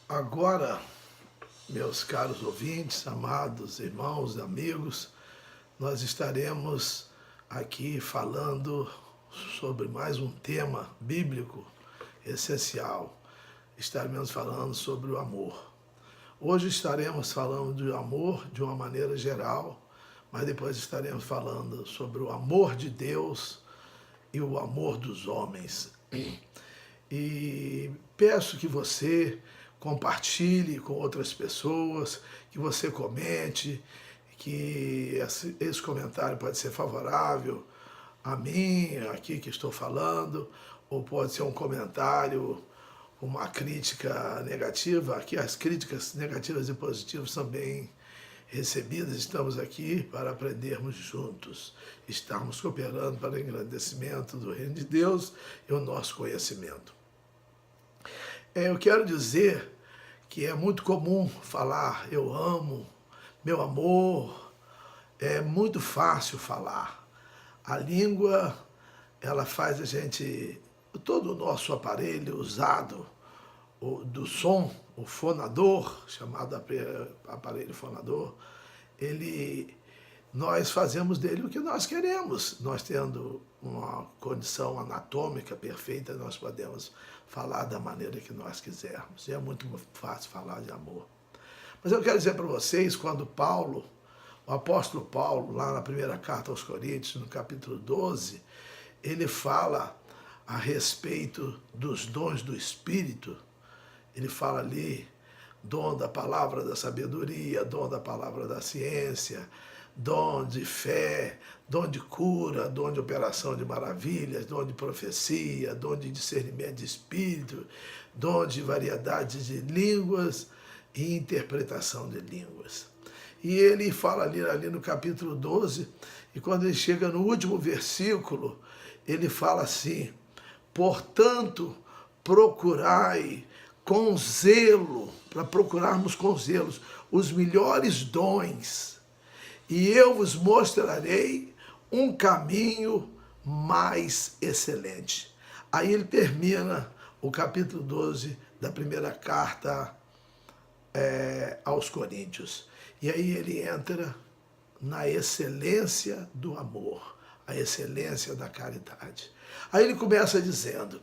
Agora, meus caros ouvintes, amados irmãos, amigos, nós estaremos aqui falando sobre mais um tema bíblico essencial. Estaremos falando sobre o amor. Hoje estaremos falando de amor de uma maneira geral, mas depois estaremos falando sobre o amor de Deus e o amor dos homens. E peço que você compartilhe com outras pessoas, que você comente, que esse comentário pode ser favorável a mim, aqui que estou falando, ou pode ser um comentário, uma crítica negativa. Aqui as críticas negativas e positivas são bem recebidas. Estamos aqui para aprendermos juntos, estarmos cooperando para o engrandecimento do reino de Deus e o nosso conhecimento. Eu quero dizer que é muito comum falar eu amo, meu amor, é muito fácil falar. A língua, ela faz a gente, todo o nosso aparelho usado do som, o fonador, chamado aparelho fonador, nós fazemos dele o que nós queremos. Nós tendo uma condição anatômica perfeita, nós podemos falar da maneira que nós quisermos. E é muito fácil falar de amor. Mas eu quero dizer para vocês, quando o apóstolo Paulo, lá na primeira carta aos Coríntios, no capítulo 12, ele fala a respeito dos dons do Espírito. Ele fala ali, dom da palavra da sabedoria, dom da palavra da ciência, dom de fé, dom de cura, dom de operação de maravilhas, dom de profecia, dom de discernimento de espírito, dom de variedade de línguas e interpretação de línguas. E ele fala ali no capítulo 12, e quando ele chega no último versículo, ele fala assim: portanto, procurai com zelo, para procurarmos com zelo os melhores dons, e eu vos mostrarei um caminho mais excelente. Aí ele termina o capítulo 12 da primeira carta aos Coríntios. E aí ele entra na excelência do amor, a excelência da caridade. Aí ele começa dizendo: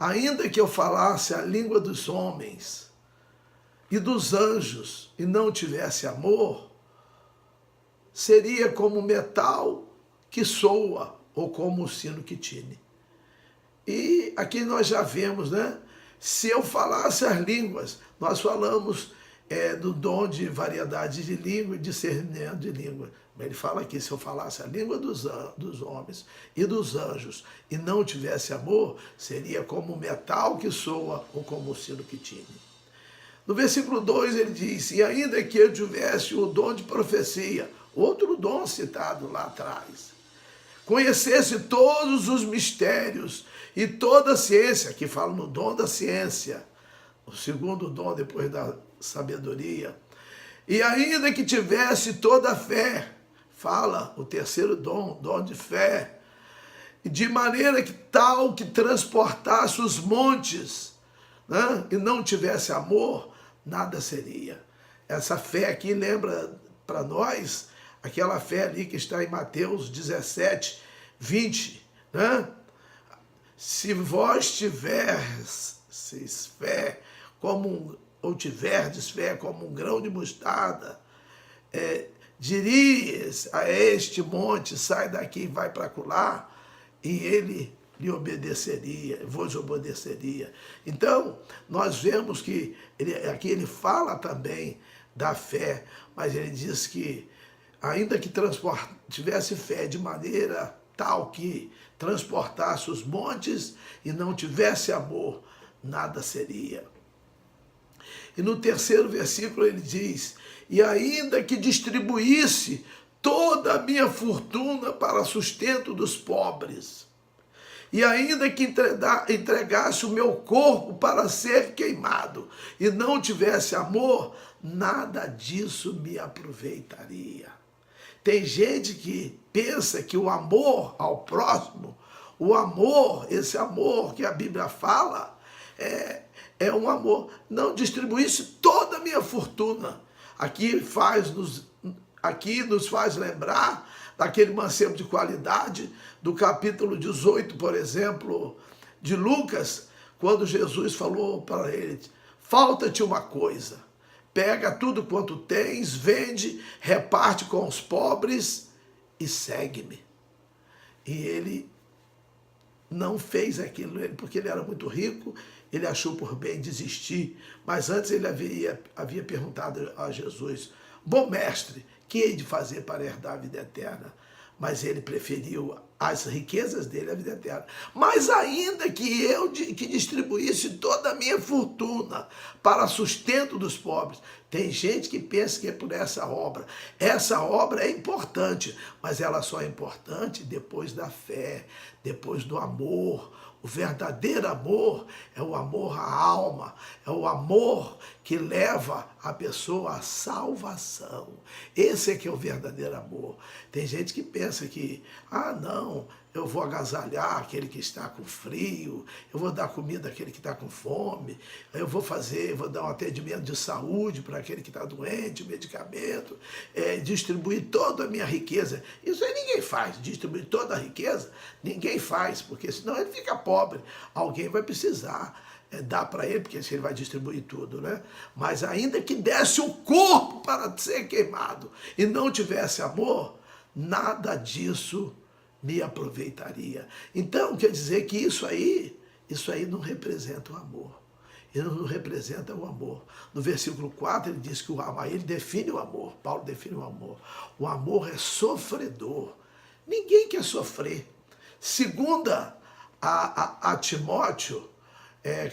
ainda que eu falasse a língua dos homens e dos anjos e não tivesse amor, seria como metal que soa ou como o sino que tine. E aqui nós já vemos, né? Se eu falasse as línguas, nós falamos do dom de variedade de língua e discernimento de língua. Ele fala aqui, se eu falasse a língua dos homens e dos anjos e não tivesse amor, seria como o metal que soa ou como o sino que tine. No versículo 2 ele diz: e ainda que eu tivesse o dom de profecia, outro dom citado lá atrás, conhecesse todos os mistérios e toda a ciência, que fala no dom da ciência, o segundo dom depois da sabedoria, e ainda que tivesse toda a fé, fala o terceiro dom, dom de fé, de maneira que tal que transportasse os montes, né, e não tivesse amor, nada seria. Essa fé aqui lembra para nós aquela fé ali que está em Mateus 17, 20, né? Se vós tiverdes fé tiverdes fé como um grão de mostarda, dirias a este monte, sai daqui e vai para acolá, e ele lhe obedeceria, vos obedeceria. Então, nós vemos que aqui ele fala também da fé, mas ele diz que ainda que tivesse fé de maneira tal que transportasse os montes e não tivesse amor, nada seria. E no terceiro versículo ele diz: e ainda que distribuísse toda a minha fortuna para sustento dos pobres, e ainda que entregasse o meu corpo para ser queimado, e não tivesse amor, nada disso me aproveitaria. Tem gente que pensa que o amor ao próximo, esse amor que a Bíblia fala, é um amor. Não distribuísse toda a minha fortuna. Aqui nos faz lembrar daquele mancebo de qualidade, do capítulo 18, por exemplo, de Lucas, quando Jesus falou para ele: falta-te uma coisa, pega tudo quanto tens, vende, reparte com os pobres e segue-me. E ele não fez aquilo, porque ele era muito rico, ele achou por bem desistir, mas antes ele havia perguntado a Jesus: bom mestre, que hei de fazer para herdar a vida eterna? Mas ele preferiu as riquezas dele, a vida eterna. Mas ainda que distribuísse toda a minha fortuna para sustento dos pobres. Tem gente que pensa que é por essa obra. Essa obra é importante, mas ela só é importante depois da fé, depois do amor. O verdadeiro amor é o amor à alma, é o amor que leva a pessoa à salvação. Esse é que é o verdadeiro amor. Tem gente que pensa que, não, eu vou agasalhar aquele que está com frio, eu vou dar comida àquele que está com fome, eu vou dar um atendimento de saúde para aquele que está doente, medicamento, distribuir toda a minha riqueza. Isso aí ninguém faz, distribuir toda a riqueza, ninguém faz, porque senão ele fica pobre, alguém vai precisar dar para ele, porque ele vai distribuir tudo, né? Mas ainda que desse o corpo para ser queimado e não tivesse amor, nada disso me aproveitaria. Então, quer dizer que isso aí não representa o amor. Ele não representa o amor. No versículo 4, ele diz que ele define o amor. Paulo define o amor. O amor é sofredor. Ninguém quer sofrer. Segunda a Timóteo,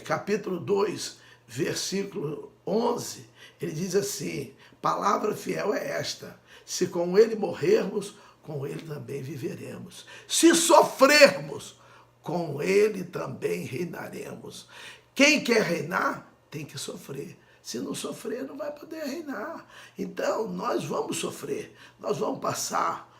capítulo 2, versículo 11, ele diz assim: palavra fiel é esta: se com ele morrermos, com ele também viveremos. Se sofrermos, com ele também reinaremos. Quem quer reinar, tem que sofrer. Se não sofrer, não vai poder reinar. Então, nós vamos sofrer. Nós vamos passar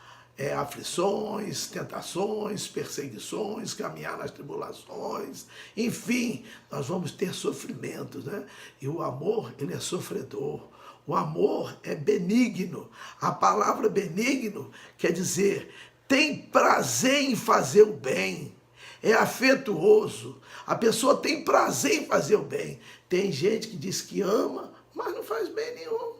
aflições, tentações, perseguições, caminhar nas tribulações. Enfim, nós vamos ter sofrimentos, né? E o amor, ele é sofredor. O amor é benigno. A palavra benigno quer dizer, tem prazer em fazer o bem, é afetuoso. A pessoa tem prazer em fazer o bem. Tem gente que diz que ama, mas não faz bem nenhum.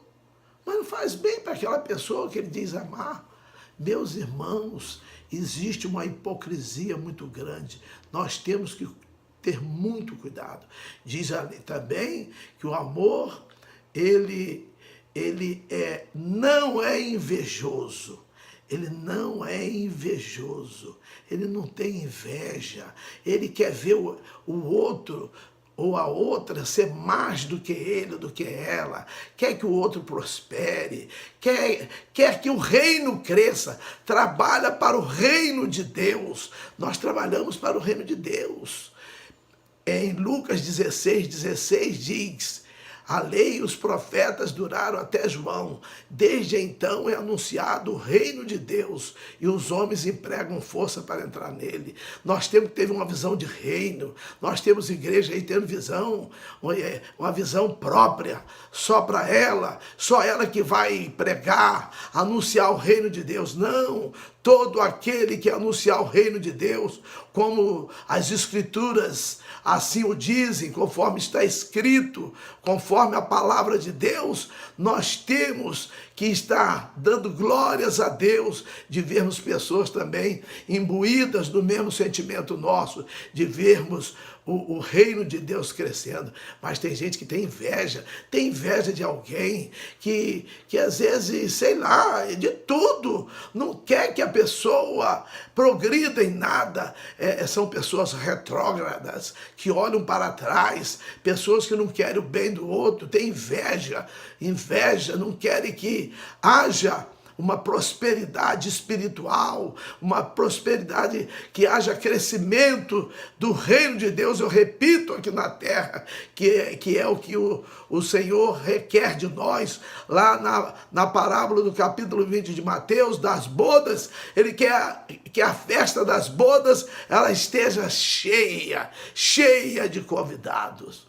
Mas não faz bem para aquela pessoa que ele diz amar. Meus irmãos, existe uma hipocrisia muito grande. Nós temos que ter muito cuidado. Diz ali também que o amor, ele não é invejoso. Ele não é invejoso. Ele não tem inveja. Ele quer ver o outro ou a outra ser mais do que ele, do que ela. Quer que o outro prospere. Quer que o reino cresça. Trabalha para o reino de Deus. Nós trabalhamos para o reino de Deus. Em Lucas 16:16 diz: a lei e os profetas duraram até João. Desde então é anunciado o reino de Deus e os homens empregam força para entrar nele. Nós temos que ter uma visão de reino. Nós temos igreja aí tendo visão, uma visão própria, só para ela, só ela que vai pregar, anunciar o reino de Deus. Não, todo aquele que anunciar o reino de Deus, como as escrituras assim o dizem, conforme está escrito, conforme a palavra de Deus, nós temos que estar dando glórias a Deus, de vermos pessoas também imbuídas do mesmo sentimento nosso, de vermos o reino de Deus crescendo. Mas tem gente que tem inveja de alguém, que às vezes, sei lá, de tudo, não quer que a pessoa progrida em nada. São pessoas retrógradas, que olham para trás, pessoas que não querem o bem do outro, tem inveja, não querem que haja uma prosperidade espiritual, uma prosperidade que haja crescimento do reino de Deus. Eu repito aqui na terra, que é o que o Senhor requer de nós, lá na parábola do capítulo 20 de Mateus, das bodas. Ele quer que a festa das bodas ela esteja cheia de convidados.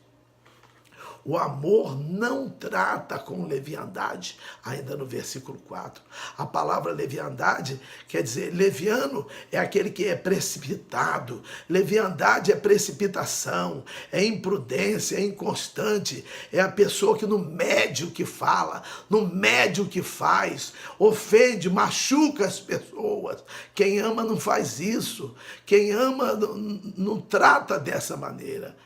O amor não trata com leviandade, ainda no versículo 4. A palavra leviandade quer dizer, leviano é aquele que é precipitado, leviandade é precipitação, é imprudência, é inconstante, é a pessoa que não mede o que fala, não mede o que faz, ofende, machuca as pessoas. Quem ama não faz isso, quem ama não trata dessa maneira.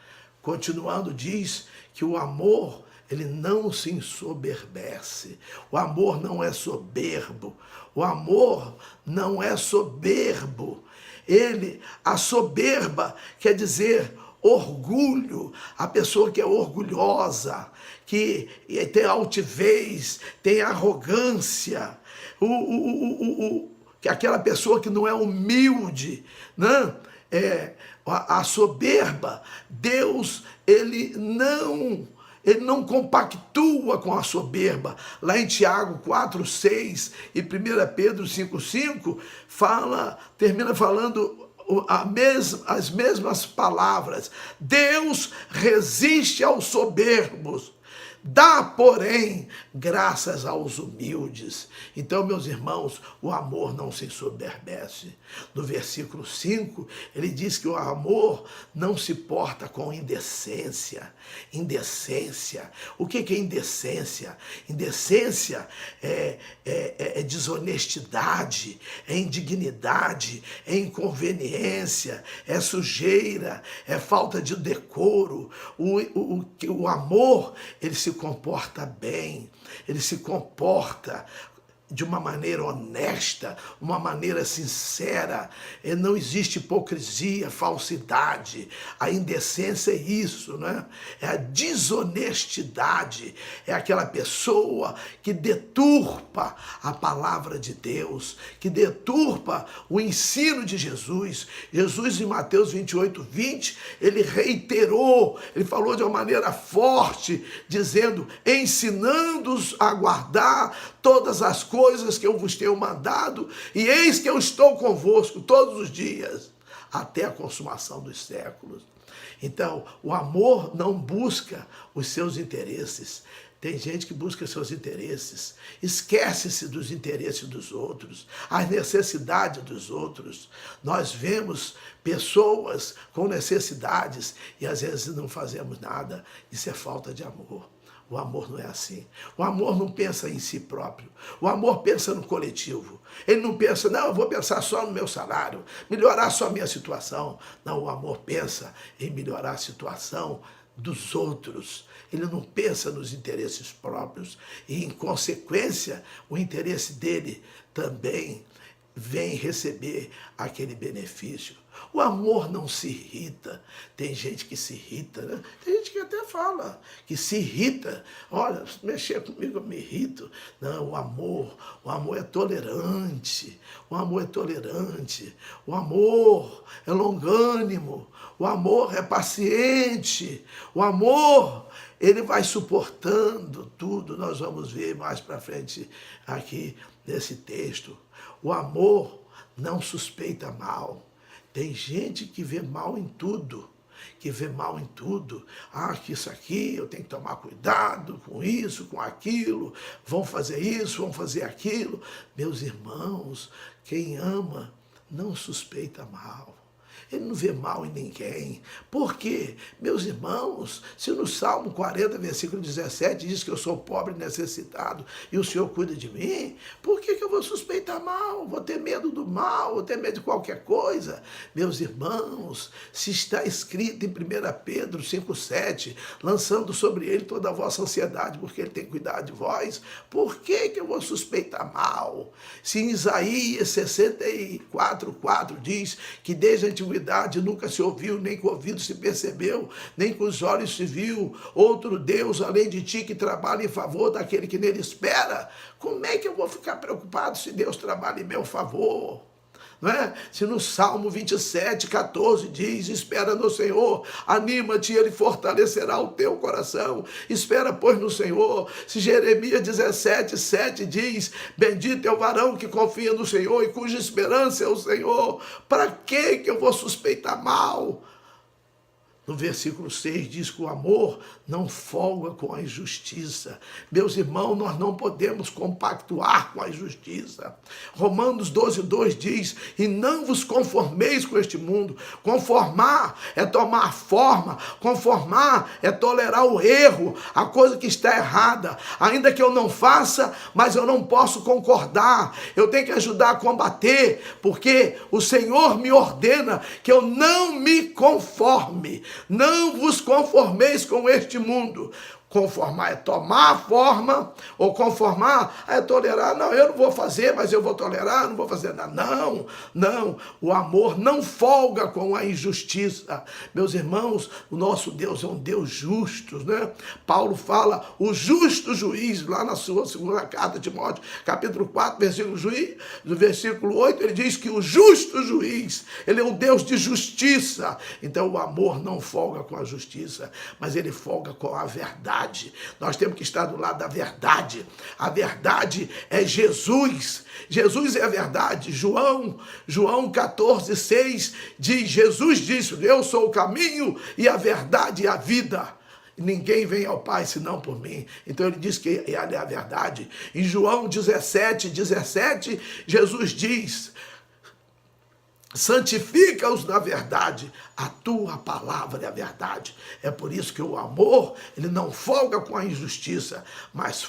Continuando, diz que o amor, ele não se ensoberbece. O amor não é soberbo. O amor não é soberbo. A soberba quer dizer orgulho, a pessoa que é orgulhosa, que tem altivez, tem arrogância, que é aquela pessoa que não é humilde, né? A soberba, Deus, ele não compactua com a soberba. Lá em Tiago 4:6 e 1 Pedro 5:5 termina falando as mesmas palavras. Deus resiste aos soberbos, dá, porém, graças aos humildes. Então, meus irmãos, o amor não se ensoberbece. No versículo 5, ele diz que o amor não se porta com indecência. Indecência. O que é indecência? Indecência é desonestidade, é indignidade, é inconveniência, é sujeira, é falta de decoro. O amor, ele se comporta bem, ele se comporta de uma maneira honesta, uma maneira sincera. Não existe hipocrisia, falsidade. A indecência é isso, né? É a desonestidade. É aquela pessoa que deturpa a palavra de Deus, que deturpa o ensino de Jesus. Jesus, em Mateus 28:20, ele reiterou, ele falou de uma maneira forte, dizendo, ensinando-os a guardar todas as coisas que eu vos tenho mandado, e eis que eu estou convosco todos os dias, até a consumação dos séculos. Então, o amor não busca os seus interesses. Tem gente que busca seus interesses, esquece-se dos interesses dos outros, as necessidades dos outros. Nós vemos pessoas com necessidades e às vezes não fazemos nada. Isso é falta de amor. O amor não é assim. O amor não pensa em si próprio. O amor pensa no coletivo. Ele não pensa, não, eu vou pensar só no meu salário, melhorar só a minha situação. Não, o amor pensa em melhorar a situação dos outros. Ele não pensa nos interesses próprios. E, em consequência, o interesse dele também vem receber aquele benefício. O amor não se irrita. Tem gente que se irrita, né? Tem gente que até fala que se irrita. Olha, se mexer comigo eu me irrito. Não, o amor é tolerante. O amor é tolerante. O amor é longânimo. O amor é paciente. O amor, ele vai suportando tudo. Nós vamos ver mais para frente aqui nesse texto. O amor não suspeita mal. Tem gente que vê mal em tudo, que isso aqui, eu tenho que tomar cuidado com isso, com aquilo, vão fazer isso, vão fazer aquilo. Meus irmãos, quem ama não suspeita mal. Ele não vê mal em ninguém. Por quê? Meus irmãos, se no Salmo 40, versículo 17, diz que eu sou pobre e necessitado e o Senhor cuida de mim, por que eu vou suspeitar mal? Vou ter medo do mal, vou ter medo de qualquer coisa? Meus irmãos, se está escrito em 1 Pedro 5,7, lançando sobre ele toda a vossa ansiedade, porque ele tem cuidado de vós, por que eu vou suspeitar mal? Se em Isaías 64,4 diz que desde a antiguidade nunca se ouviu, nem com o ouvido se percebeu, nem com os olhos se viu outro Deus além de ti que trabalha em favor daquele que nele espera. Como é que eu vou ficar preocupado se Deus trabalha em meu favor? Não é? Se no Salmo 27:14 diz, espera no Senhor, anima-te e Ele fortalecerá o teu coração. Espera, pois, no Senhor. Se Jeremias 17:7 diz, bendito é o varão que confia no Senhor e cuja esperança é o Senhor. Para que eu vou suspeitar mal? No versículo 6 diz que o amor não folga com a injustiça. Meus irmãos, nós não podemos compactuar com a injustiça. Romanos 12:2 diz, e não vos conformeis com este mundo. Conformar é tomar forma, conformar é tolerar o erro, a coisa que está errada. Ainda que eu não faça, mas eu não posso concordar. Eu tenho que ajudar a combater, porque o Senhor me ordena que eu não me conforme. Não vos conformeis com este mundo. Conformar é tomar forma, ou conformar é tolerar. Não, eu não vou fazer, mas eu vou tolerar, não vou fazer nada. Não, não. O amor não folga com a injustiça. Meus irmãos, o nosso Deus é um Deus justo, né? Paulo fala, o justo juiz, lá na sua segunda carta de Timóteo, capítulo 4, versículo 8, ele diz que o justo juiz, ele é um Deus de justiça. Então o amor não folga com a justiça, mas ele folga com a verdade. Nós temos que estar do lado da verdade. A verdade é Jesus. Jesus é a verdade. João 14:6 diz, Jesus disse, eu sou o caminho e a verdade e a vida. Ninguém vem ao Pai senão por mim. Então ele diz que ele é a verdade. Em João 17:17, Jesus diz, santifica-os na verdade, a tua palavra é a verdade. É por isso que o amor, ele não folga com a injustiça, mas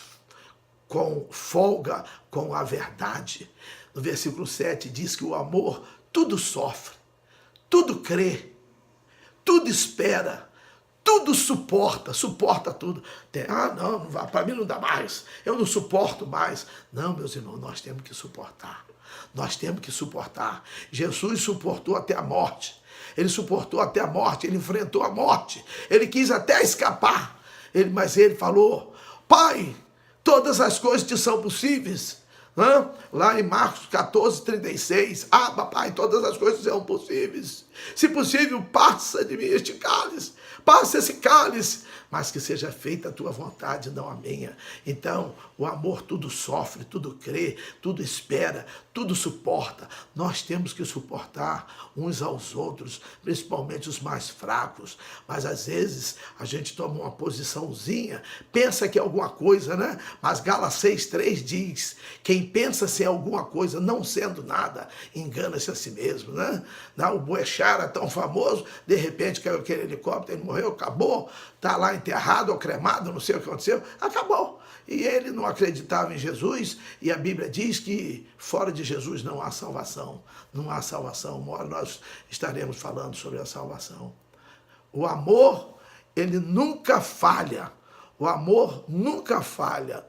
folga com a verdade. No versículo 7 diz que o amor tudo sofre, tudo crê, tudo espera, tudo suporta tudo. Não para mim não dá mais, eu não suporto mais. Não, meus irmãos, nós temos que suportar. Nós temos que suportar. Jesus suportou até a morte. Ele suportou até a morte, ele enfrentou a morte. Ele quis até escapar. Mas ele falou, Pai, todas as coisas te são possíveis. Lá em Marcos 14:36, papai, todas as coisas são possíveis. Se possível, passa de mim este cálice. Passa esse cálice, mas que seja feita a tua vontade, não a minha. Então, o amor tudo sofre, tudo crê, tudo espera, tudo suporta. Nós temos que suportar uns aos outros, principalmente os mais fracos. Mas às vezes a gente toma uma posiçãozinha, pensa que é alguma coisa, né? Mas Gálatas 6:3 diz, quem pensa ser alguma coisa, não sendo nada, engana-se a si mesmo, né? O Boechat era tão famoso, de repente caiu aquele helicóptero, ele morreu, acabou, está lá enterrado ou cremado, não sei o que aconteceu, acabou. E ele não acreditava em Jesus, e a Bíblia diz que fora de Jesus não há salvação. Não há salvação. Uma hora nós estaremos falando sobre a salvação. O amor, ele nunca falha. O amor nunca falha.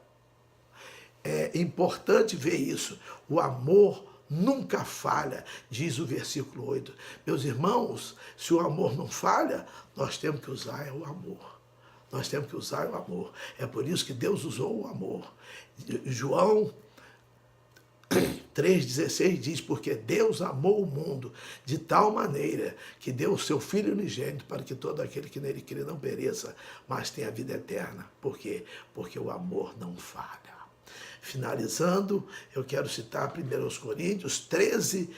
É importante ver isso. O amor nunca falha, diz o versículo 8. Meus irmãos, se o amor não falha, nós temos que usar o amor. Nós temos que usar o amor. É por isso que Deus usou o amor. João 3,16 diz, porque Deus amou o mundo de tal maneira que deu o seu Filho unigênito para que todo aquele que nele crê não pereça, mas tenha vida eterna. Por quê? Porque o amor não falha. Finalizando, eu quero citar 1 Coríntios 13,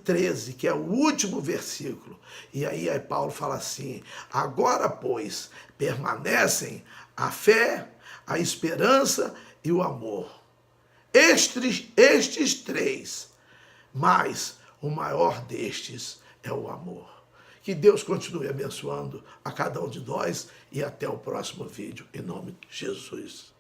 13, que é o último versículo. E aí Paulo fala assim, agora, pois, permanecem a fé, a esperança e o amor. Estes três, mas o maior destes é o amor. Que Deus continue abençoando a cada um de nós e até o próximo vídeo, em nome de Jesus.